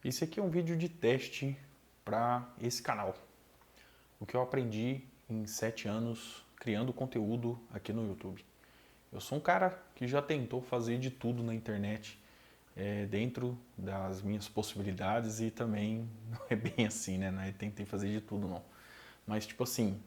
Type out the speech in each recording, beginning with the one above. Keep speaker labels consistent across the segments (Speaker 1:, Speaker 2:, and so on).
Speaker 1: Esse aqui é um vídeo de teste para esse canal. O que eu aprendi em 7 anos criando conteúdo aqui no YouTube. Eu sou um cara que já tentou fazer de tudo na internet, dentro das minhas possibilidades, e também não é bem assim, né? Não é tentei fazer de tudo, não. Mas tipo assim,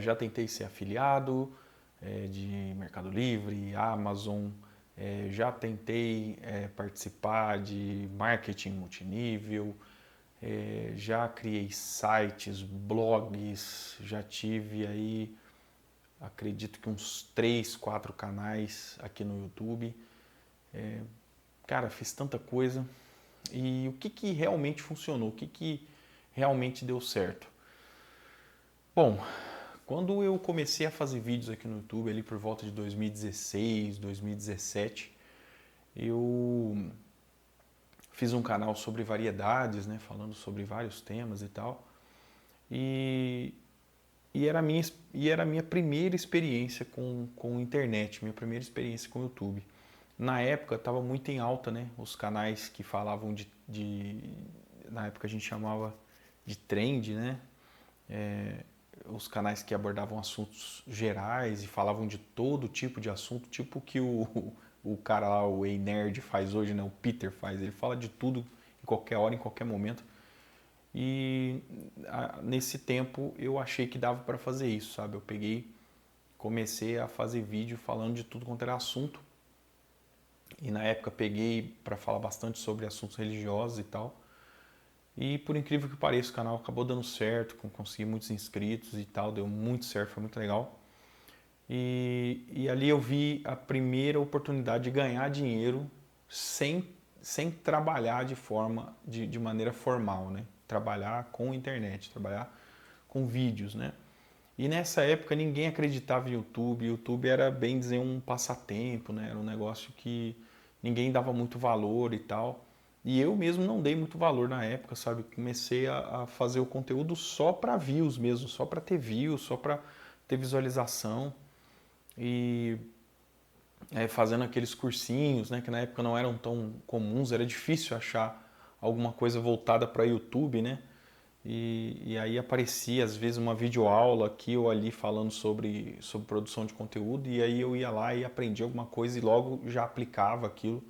Speaker 1: já tentei ser afiliado de Mercado Livre, Amazon, já tentei participar de marketing multinível, já criei sites, blogs, já tive aí, acredito que uns 3, 4 canais aqui no YouTube. Cara, fiz tanta coisa. E o que realmente funcionou? O que realmente deu certo? Bom, quando eu comecei a fazer vídeos aqui no YouTube, ali por volta de 2016, 2017, eu fiz um canal sobre variedades, né, falando sobre vários temas e tal. E, era a minha primeira experiência com internet, minha primeira experiência com YouTube. Na época estava muito em alta, né, os canais que falavam na época a gente chamava de trend, né, os canais que abordavam assuntos gerais e falavam de todo tipo de assunto, tipo o que o cara lá, o Ei Nerd faz hoje, né? O Peter faz, ele fala de tudo em qualquer hora, em qualquer momento. E nesse tempo eu achei que dava para fazer isso, sabe? Eu peguei, comecei a fazer vídeo falando de tudo quanto era assunto. E na época peguei para falar bastante sobre assuntos religiosos e tal. E por incrível que pareça, o canal acabou dando certo, consegui muitos inscritos e tal, deu muito certo, foi muito legal. E ali eu vi a primeira oportunidade de ganhar dinheiro sem trabalhar de maneira formal, né? Trabalhar com internet, trabalhar com vídeos, né? E nessa época ninguém acreditava em YouTube. YouTube era, bem dizer, um passatempo, né? Era um negócio que ninguém dava muito valor e tal. E eu mesmo não dei muito valor na época, sabe? Comecei a fazer o conteúdo só para views mesmo, só para ter views, só para ter visualização. E fazendo aqueles cursinhos, né? Que na época não eram tão comuns, era difícil achar alguma coisa voltada para YouTube, né? E aí aparecia às vezes uma videoaula aqui ou ali falando sobre produção de conteúdo, e aí eu ia lá e aprendia alguma coisa e logo já aplicava aquilo.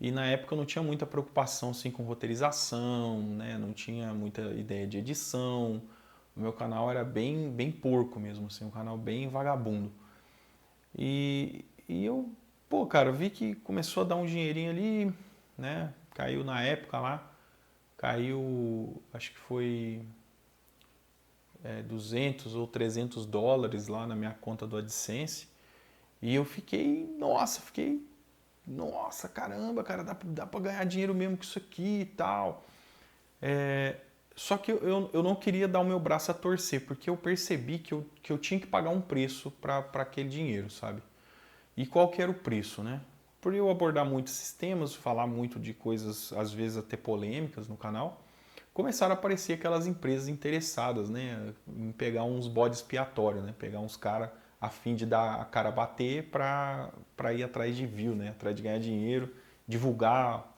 Speaker 1: E na época eu não tinha muita preocupação assim, com roteirização, né? Não tinha muita ideia de edição. O meu canal era bem porco mesmo, assim, um canal bem vagabundo. E eu, pô, cara, vi que começou a dar um dinheirinho ali, né? Caiu na época lá, caiu, acho que foi 200 ou 300 dólares lá na minha conta do AdSense. E eu nossa, caramba, cara, dá pra ganhar dinheiro mesmo com isso aqui e tal. Só que eu não queria dar o meu braço a torcer, porque eu percebi que eu tinha que pagar um preço para aquele dinheiro, sabe? E qual que era o preço, né? Por eu abordar muitos sistemas, falar muito de coisas, às vezes até polêmicas no canal, começaram a aparecer aquelas empresas interessadas, né, em pegar uns bodes expiatórios, né, pegar uns caras a fim de dar a cara a bater para ir atrás de view, né, atrás de ganhar dinheiro, divulgar.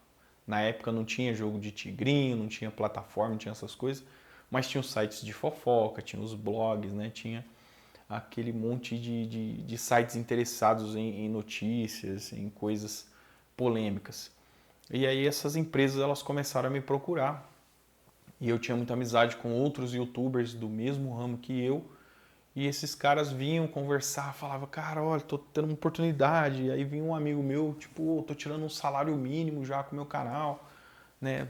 Speaker 1: Na época não tinha jogo de tigrinho, não tinha plataforma, não tinha essas coisas, mas tinha os sites de fofoca, tinha os blogs, né, tinha aquele monte de sites interessados em notícias, em coisas polêmicas. E aí essas empresas elas começaram a me procurar. E eu tinha muita amizade com outros youtubers do mesmo ramo que eu. E esses caras vinham conversar, falavam, cara, olha, tô tendo uma oportunidade. E aí vinha um amigo meu, tipo, tô tirando um salário mínimo já com o meu canal, né?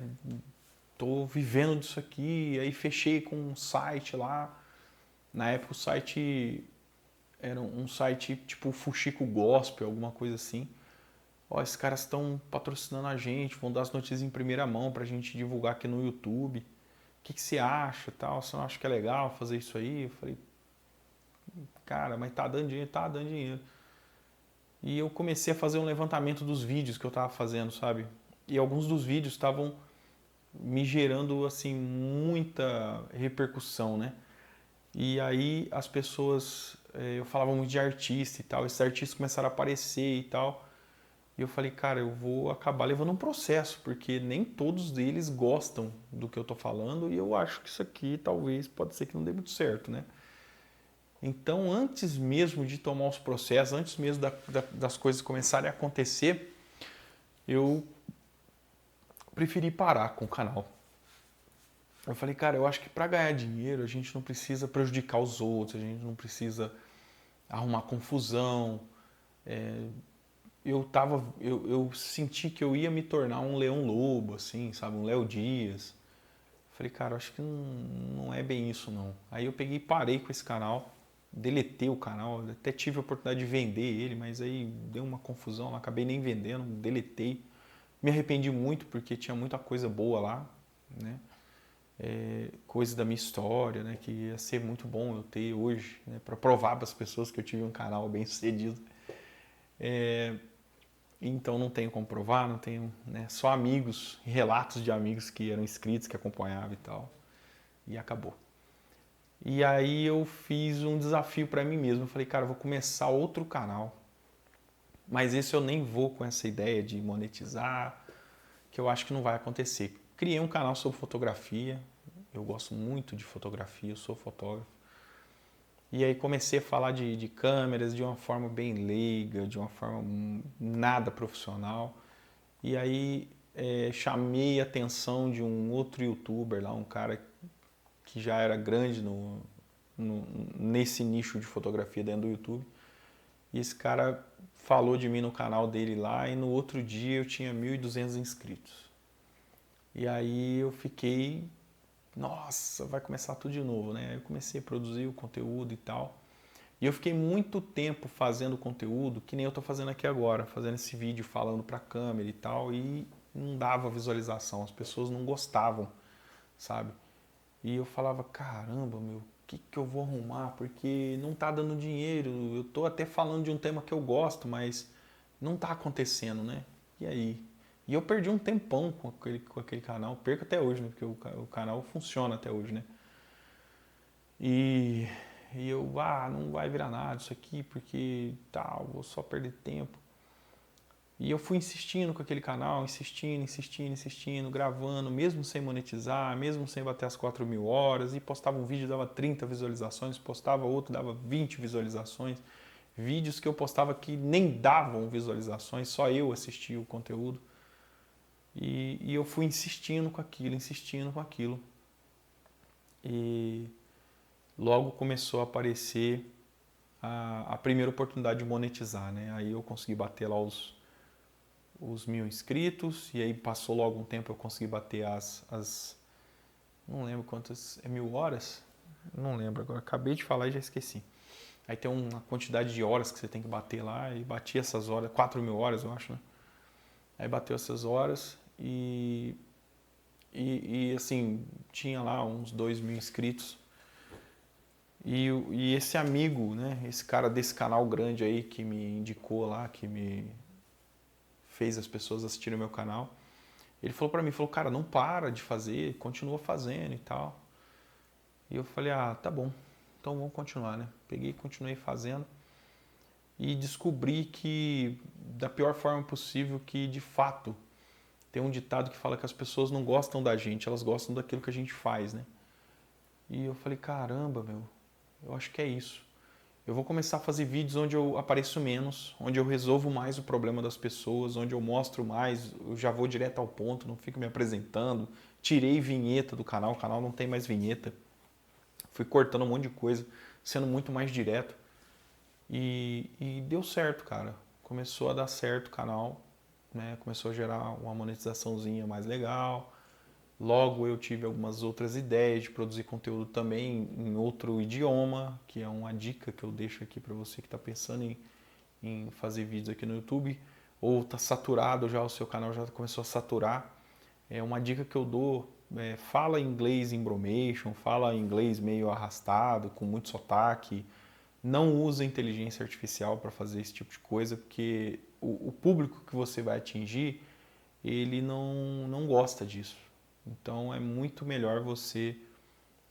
Speaker 1: Tô vivendo disso aqui. E aí fechei com um site lá. Na época o site era um site tipo Fuxico Gospel, alguma coisa assim. Ó, esses caras estão patrocinando a gente, vão dar as notícias em primeira mão pra gente divulgar aqui no YouTube. Que você acha, tal? Você não acha que é legal fazer isso aí? Eu falei, cara, mas tá dando dinheiro, tá dando dinheiro. E eu comecei a fazer um levantamento dos vídeos que eu tava fazendo, sabe? E alguns dos vídeos estavam me gerando, assim, muita repercussão, né? E aí as pessoas, eu falava muito de artista e tal, esses artistas começaram a aparecer e tal. E eu falei, cara, eu vou acabar levando um processo, porque nem todos eles gostam do que eu tô falando e eu acho que isso aqui talvez pode ser que não dê muito certo, né? Então, antes mesmo de tomar os processos, antes mesmo das coisas começarem a acontecer, eu preferi parar com o canal. Eu falei, cara, eu acho que para ganhar dinheiro a gente não precisa prejudicar os outros, a gente não precisa arrumar confusão. Eu senti que eu ia me tornar um Leão Lobo, assim, sabe, um Léo Dias. Falei, cara, eu acho que não é bem isso não. Aí eu peguei e parei com esse canal, deletei o canal, até tive a oportunidade de vender ele, mas aí deu uma confusão, não acabei nem vendendo, deletei. Me arrependi muito porque tinha muita coisa boa lá, né? Coisa da minha história, né? Que ia ser muito bom eu ter hoje, né? Para provar para as pessoas que eu tive um canal bem sucedido. Então não tenho como provar, não tenho, né? Só amigos, relatos de amigos que eram inscritos, que acompanhavam e tal. E acabou. E aí eu fiz um desafio para mim mesmo. Eu falei, cara, eu vou começar outro canal. Mas esse eu nem vou com essa ideia de monetizar, que eu acho que não vai acontecer. Criei um canal sobre fotografia. Eu gosto muito de fotografia, eu sou fotógrafo. E aí comecei a falar de câmeras de uma forma bem leiga, de uma forma nada profissional. E aí chamei a atenção de um outro youtuber lá, um cara que já era grande nesse nicho de fotografia dentro do YouTube. E esse cara falou de mim no canal dele lá e no outro dia eu tinha 1.200 inscritos. E aí eu fiquei, nossa, vai começar tudo de novo, né? Aí eu comecei a produzir o conteúdo e tal. E eu fiquei muito tempo fazendo conteúdo, que nem eu tô fazendo aqui agora, fazendo esse vídeo falando pra câmera e tal, e não dava visualização, as pessoas não gostavam, sabe? E eu falava, caramba, meu, o que eu vou arrumar? Porque não tá dando dinheiro, eu tô até falando de um tema que eu gosto, mas não tá acontecendo, né? E aí? E eu perdi um tempão com aquele canal, perco até hoje, né? Porque o canal funciona até hoje, né? E, e eu, não vai virar nada isso aqui, porque tal, vou só perder tempo. E eu fui insistindo com aquele canal, insistindo, gravando, mesmo sem monetizar, mesmo sem bater as 4.000 horas, e postava um vídeo, dava 30 visualizações, postava outro, dava 20 visualizações. Vídeos que eu postava que nem davam visualizações, só eu assistia o conteúdo. E eu fui insistindo com aquilo. E logo começou a aparecer a primeira oportunidade de monetizar, né? Aí eu consegui bater lá os 1.000 inscritos, e aí passou logo um tempo eu consegui bater não lembro quantas, 1.000 horas? Não lembro agora, acabei de falar e já esqueci. Aí tem uma quantidade de horas que você tem que bater lá, e bati essas horas, 4.000 horas eu acho, né? Aí bateu essas horas e assim, tinha lá uns 2.000 inscritos. E esse amigo, né, esse cara desse canal grande aí que me indicou lá, que me fez as pessoas assistirem o meu canal, ele falou pra mim, cara, não para de fazer, continua fazendo e tal. E eu falei, tá bom, então vamos continuar, né? Peguei e continuei fazendo e descobri que, da pior forma possível, que de fato tem um ditado que fala que as pessoas não gostam da gente, elas gostam daquilo que a gente faz, né? E eu falei, caramba, meu, eu acho que é isso. Eu vou começar a fazer vídeos onde eu apareço menos, onde eu resolvo mais o problema das pessoas, onde eu mostro mais, eu já vou direto ao ponto, não fico me apresentando. Tirei vinheta do canal, o canal não tem mais vinheta. Fui cortando um monte de coisa, sendo muito mais direto. E deu certo, cara. Começou a dar certo o canal, né? Começou a gerar uma monetizaçãozinha mais legal. Logo eu tive algumas outras ideias de produzir conteúdo também em outro idioma, que é uma dica que eu deixo aqui para você que está pensando em fazer vídeos aqui no YouTube, ou está saturado já, o seu canal já começou a saturar. É uma dica que eu dou, fala inglês em bromation, fala inglês meio arrastado, com muito sotaque. Não usa inteligência artificial para fazer esse tipo de coisa, porque o público que você vai atingir, ele não gosta disso. Então é muito melhor você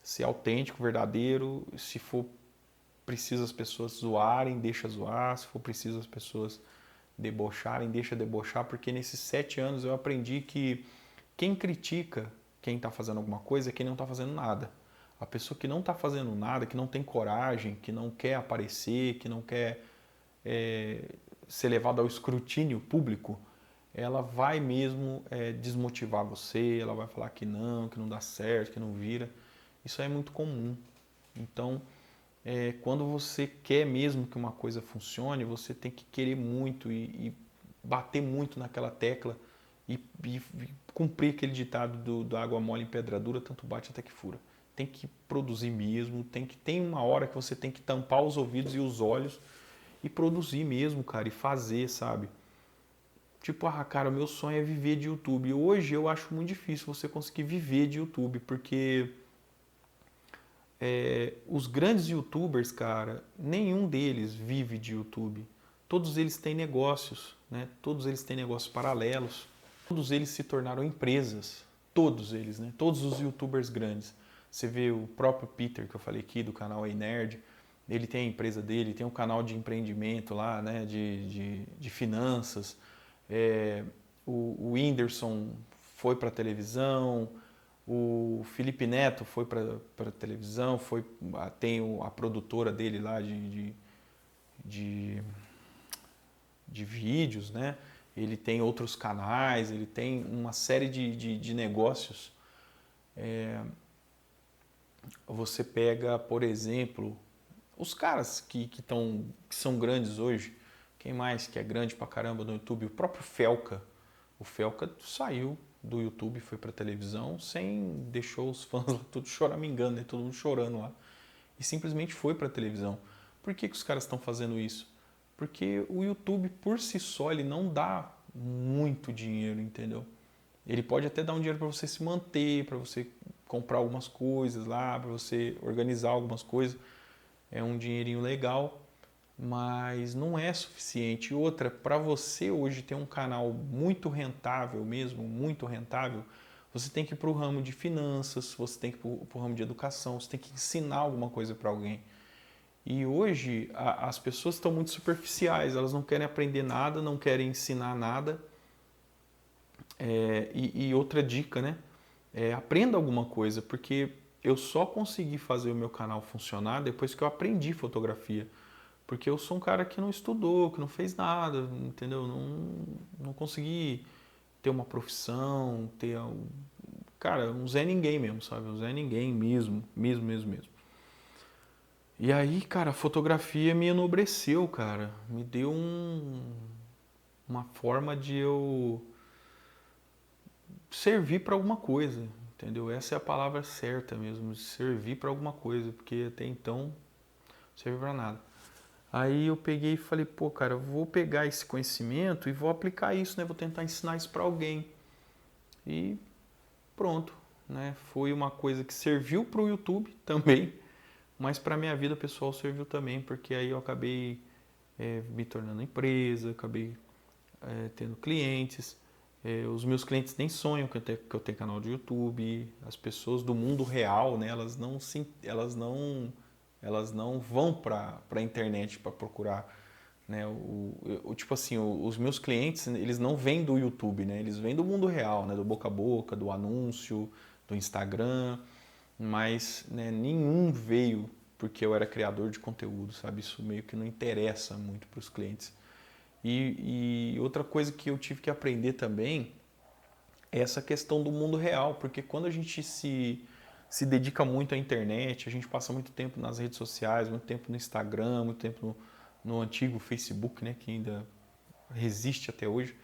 Speaker 1: ser autêntico, verdadeiro. Se for preciso as pessoas zoarem, deixa zoar. Se for preciso as pessoas debocharem, deixa debochar, porque nesses 7 anos eu aprendi que quem critica quem está fazendo alguma coisa é quem não está fazendo nada. A pessoa que não está fazendo nada, que não tem coragem, que não quer aparecer, que não quer ser levada ao escrutínio público, ela vai mesmo desmotivar você, ela vai falar que não dá certo, que não vira. Isso é muito comum. Então, quando você quer mesmo que uma coisa funcione, você tem que querer muito e bater muito naquela tecla e cumprir aquele ditado do água mole em pedra dura, tanto bate até que fura. Tem que produzir mesmo, tem uma hora que você tem que tampar os ouvidos e os olhos e produzir mesmo, cara, e fazer, sabe? Tipo, cara, o meu sonho é viver de YouTube. Hoje eu acho muito difícil você conseguir viver de YouTube, porque os grandes YouTubers, cara, nenhum deles vive de YouTube. Todos eles têm negócios, né? Todos eles têm negócios paralelos. Todos eles se tornaram empresas. Todos eles, né? Todos os YouTubers grandes. Você vê o próprio Peter, que eu falei aqui, do canal Ei Nerd, ele tem a empresa dele, tem um canal de empreendimento lá, né? De finanças. O Whindersson foi para a televisão, o Felipe Neto foi para a televisão, tem a produtora dele lá de vídeos, né? Ele tem outros canais, ele tem uma série de negócios. Você pega, por exemplo, os caras que são grandes hoje. Quem mais que é grande pra caramba no YouTube? O próprio Felca. O Felca saiu do YouTube, foi pra televisão, deixou os fãs lá tudo choramingando, né? Todo mundo chorando lá. E simplesmente foi pra televisão. Por que os caras estão fazendo isso? Porque o YouTube por si só ele não dá muito dinheiro, entendeu? Ele pode até dar um dinheiro para você se manter, para você comprar algumas coisas lá, para você organizar algumas coisas. É um dinheirinho legal, mas não é suficiente. E outra, para você hoje ter um canal muito rentável mesmo, muito rentável, você tem que ir para o ramo de finanças, você tem que ir para o ramo de educação, você tem que ensinar alguma coisa para alguém. E hoje as pessoas estão muito superficiais, elas não querem aprender nada, não querem ensinar nada. E outra dica, né? Aprenda alguma coisa, porque eu só consegui fazer o meu canal funcionar depois que eu aprendi fotografia. Porque eu sou um cara que não estudou, que não fez nada, entendeu? Não consegui ter uma profissão, cara, um Zé Ninguém mesmo, sabe? Um Zé Ninguém mesmo, mesmo. E aí, cara, a fotografia me enobreceu, cara. Me deu uma forma de eu servir para alguma coisa, entendeu? Essa é a palavra certa mesmo, servir para alguma coisa, porque até então não serve para nada. Aí eu peguei e falei, pô, cara, eu vou pegar esse conhecimento e vou aplicar isso, né? Vou tentar ensinar isso para alguém. E pronto, né? Foi uma coisa que serviu para o YouTube também, mas para minha vida pessoal serviu também, porque aí eu acabei me tornando empresa, acabei tendo clientes. Os meus clientes nem sonham que eu tenho canal de YouTube. As pessoas do mundo real, né? Elas não vão para a internet para procurar, né? Tipo assim, os meus clientes, eles não vêm do YouTube, né? Eles vêm do mundo real, né? Do boca a boca, do anúncio, do Instagram, mas né, nenhum veio porque eu era criador de conteúdo, sabe? Isso meio que não interessa muito para os clientes. E outra coisa que eu tive que aprender também é essa questão do mundo real, porque quando a gente se dedica muito à internet, a gente passa muito tempo nas redes sociais, muito tempo no Instagram, muito tempo no antigo Facebook, né, que ainda resiste até hoje.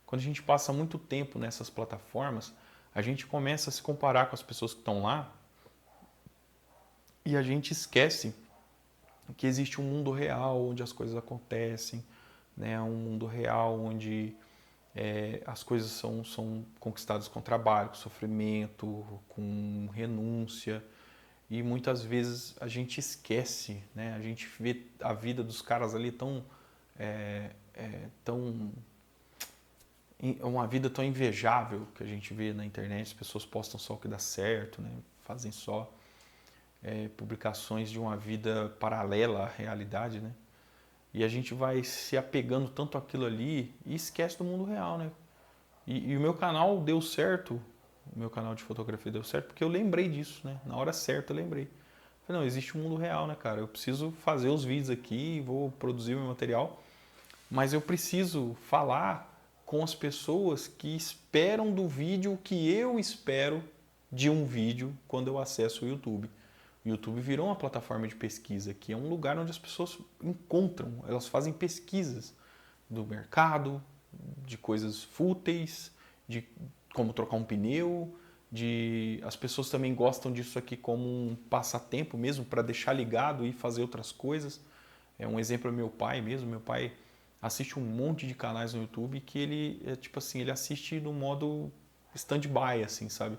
Speaker 1: Quando a gente passa muito tempo nessas plataformas, a gente começa a se comparar com as pessoas que estão lá e a gente esquece que existe um mundo real onde as coisas acontecem, né? Um mundo real onde as coisas são conquistadas com trabalho, com sofrimento, com renúncia. E muitas vezes a gente esquece, né? A gente vê a vida dos caras ali tão uma vida tão invejável que a gente vê na internet. As pessoas postam só o que dá certo, né? Fazem só publicações de uma vida paralela à realidade, né? E a gente vai se apegando tanto àquilo ali e esquece do mundo real, né? E o meu canal deu certo, o meu canal de fotografia deu certo porque eu lembrei disso, né? Na hora certa eu lembrei. Falei, não, existe um mundo real, né, cara? Eu preciso fazer os vídeos aqui, vou produzir o meu material, mas eu preciso falar com as pessoas que esperam do vídeo o que eu espero de um vídeo quando eu acesso o YouTube. O YouTube virou uma plataforma de pesquisa, que é um lugar onde as pessoas encontram, elas fazem pesquisas do mercado, de coisas fúteis, de como trocar um pneu, as pessoas também gostam disso aqui como um passatempo mesmo para deixar ligado e fazer outras coisas. É um exemplo é meu pai mesmo, meu pai assiste um monte de canais no YouTube que ele é tipo assim, ele assiste no modo stand-by assim, sabe?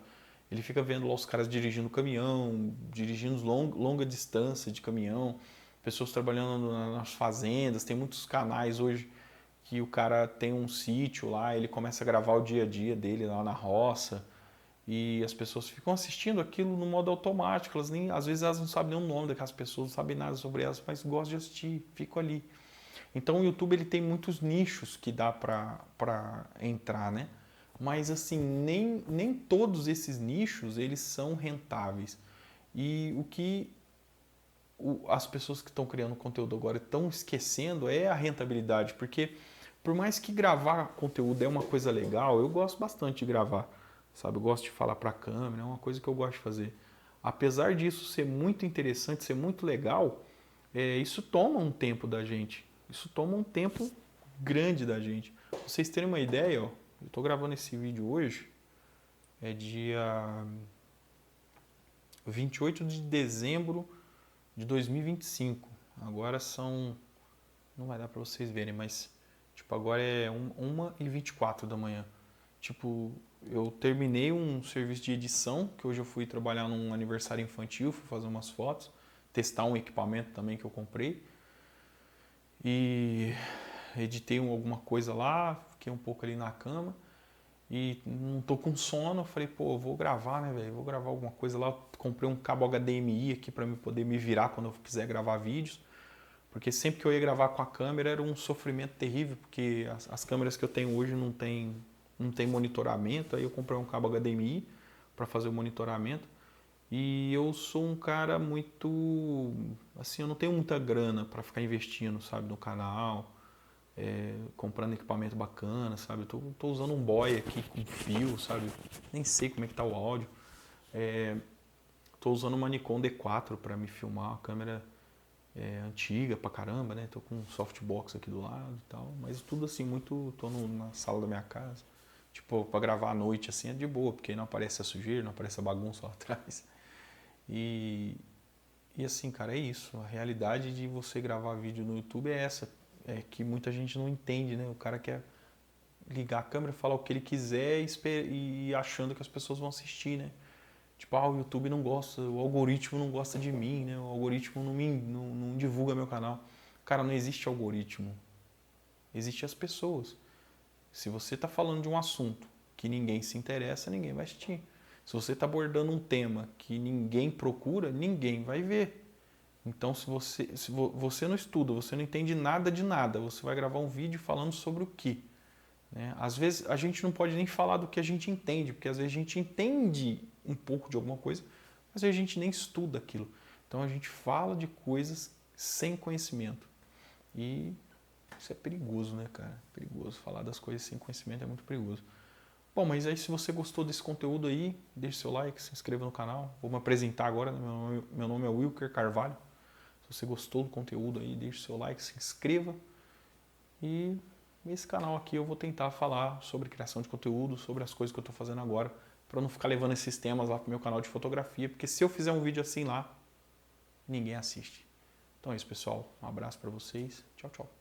Speaker 1: Ele fica vendo lá os caras dirigindo caminhão, dirigindo longa distância de caminhão, pessoas trabalhando nas fazendas, tem muitos canais hoje que o cara tem um sítio lá, ele começa a gravar o dia a dia dele lá na roça e as pessoas ficam assistindo aquilo no modo automático, elas nem, às vezes elas não sabem nem o nome daquelas pessoas, não sabem nada sobre elas, mas gostam de assistir, ficam ali. Então o YouTube ele tem muitos nichos que dá para entrar, né? Mas assim, nem todos esses nichos eles são rentáveis. E o que as pessoas que estão criando conteúdo agora estão esquecendo é a rentabilidade, porque por mais que gravar conteúdo é uma coisa legal, eu gosto bastante de gravar, sabe? Eu gosto de falar para a câmera, é uma coisa que eu gosto de fazer. Apesar disso ser muito interessante, ser muito legal, isso toma um tempo da gente. Isso toma um tempo grande da gente. Pra vocês terem uma ideia, ó, eu estou gravando esse vídeo hoje, é dia 28 de dezembro de 2025. Agora são... Não vai dar para vocês verem, mas tipo, agora é 1h24 da manhã. Tipo, eu terminei um serviço de edição, que hoje eu fui trabalhar num aniversário infantil, fui fazer umas fotos, testar um equipamento também que eu comprei. E editei alguma coisa lá, fiquei um pouco ali na cama e não tô com sono. Falei, pô, eu vou gravar, né, velho? Vou gravar alguma coisa lá. Comprei um cabo HDMI aqui para poder me virar quando eu quiser gravar vídeos. Porque sempre que eu ia gravar com a câmera era um sofrimento terrível, porque as câmeras que eu tenho hoje não tem monitoramento. Aí eu comprei um cabo HDMI para fazer o monitoramento. E eu sou um cara muito... Assim, eu não tenho muita grana para ficar investindo, sabe, no canal, comprando equipamento bacana, sabe? Eu tô usando um boy aqui com fio, sabe? Nem sei como é que tá o áudio. Tô usando uma Nikon D4 para me filmar, uma câmera antiga pra caramba, né? Tô com um softbox aqui do lado e tal, mas tudo assim, muito... Tô na sala da minha casa. Tipo, pra gravar à noite assim é de boa, porque não aparece a sujeira, não aparece a bagunça lá atrás. E assim, cara, é isso. A realidade de você gravar vídeo no YouTube é essa. É que muita gente não entende, né? O cara quer ligar a câmera, falar o que ele quiser e achando que as pessoas vão assistir, né? Tipo, o YouTube não gosta, o algoritmo não gosta de mim, né? O algoritmo não divulga meu canal. Cara, não existe algoritmo. Existem as pessoas. Se você está falando de um assunto que ninguém se interessa, ninguém vai assistir. Se você está abordando um tema que ninguém procura, ninguém vai ver. Então, se você não estuda, você não entende nada de nada, você vai gravar um vídeo falando sobre o quê? Né? Às vezes a gente não pode nem falar do que a gente entende, porque às vezes a gente entende um pouco de alguma coisa, mas a gente nem estuda aquilo. Então a gente fala de coisas sem conhecimento. E isso é perigoso, né, cara? Perigoso. Falar das coisas sem conhecimento é muito perigoso. Bom, mas aí se você gostou desse conteúdo aí, deixe seu like, se inscreva no canal. Vou me apresentar agora, né? Meu nome é Wilker Carvalho. Se você gostou do conteúdo aí, deixe seu like, se inscreva. E nesse canal aqui eu vou tentar falar sobre criação de conteúdo, sobre as coisas que eu estou fazendo agora, para não ficar levando esses temas lá para o meu canal de fotografia, porque se eu fizer um vídeo assim lá, ninguém assiste. Então é isso, pessoal. Um abraço para vocês. Tchau, tchau.